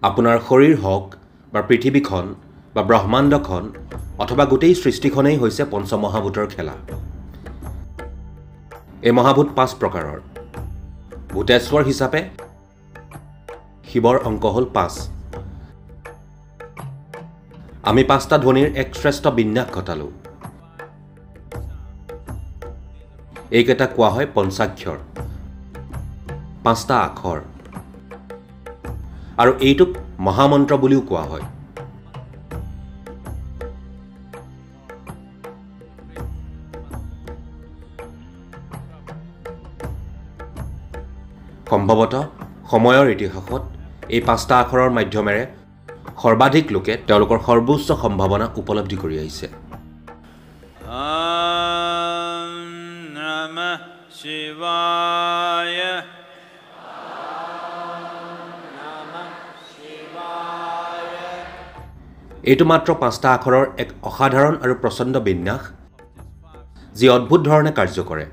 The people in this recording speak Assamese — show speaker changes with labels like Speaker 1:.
Speaker 1: আপোনাৰ শৰীৰ হওক বা পৃথিৱীখন বা ব্ৰহ্মাণ্ডখন অথবা গোটেই সৃষ্টিখনেই হৈছে পঞ্চমহাভূতৰ খেলা। এই মহাভূত 5 প্ৰকাৰৰ। ভূতেশ্বৰ হিচাপে শিৱৰ অংক হ'ল 5। আমি 5টা ধ্বনিৰ এক শ্ৰেষ্ঠ বিন্যাস ঘটালোঁ। এইকেইটা কোৱা হয় পঞ্চাক্ষৰ, 5টা আখৰ, আৰু এইটোক মহামন্ত্ৰ বুলিও কোৱা হয়। সম্ভৱতঃ সময়ৰ ইতিহাসত এই 5টা আখৰৰ মাধ্যমেৰে সৰ্বাধিক লোকে তেওঁলোকৰ সৰ্বোচ্চ সম্ভাৱনা উপলব্ধি কৰি আহিছে।
Speaker 2: নমঃ শিৱায়।
Speaker 1: এইটো মাত্ৰ 5টা আখৰৰ এক অসাধাৰণ আৰু প্ৰচণ্ড বিন্যাস, যি অদ্ভুত ধৰণে কাৰ্য কৰে।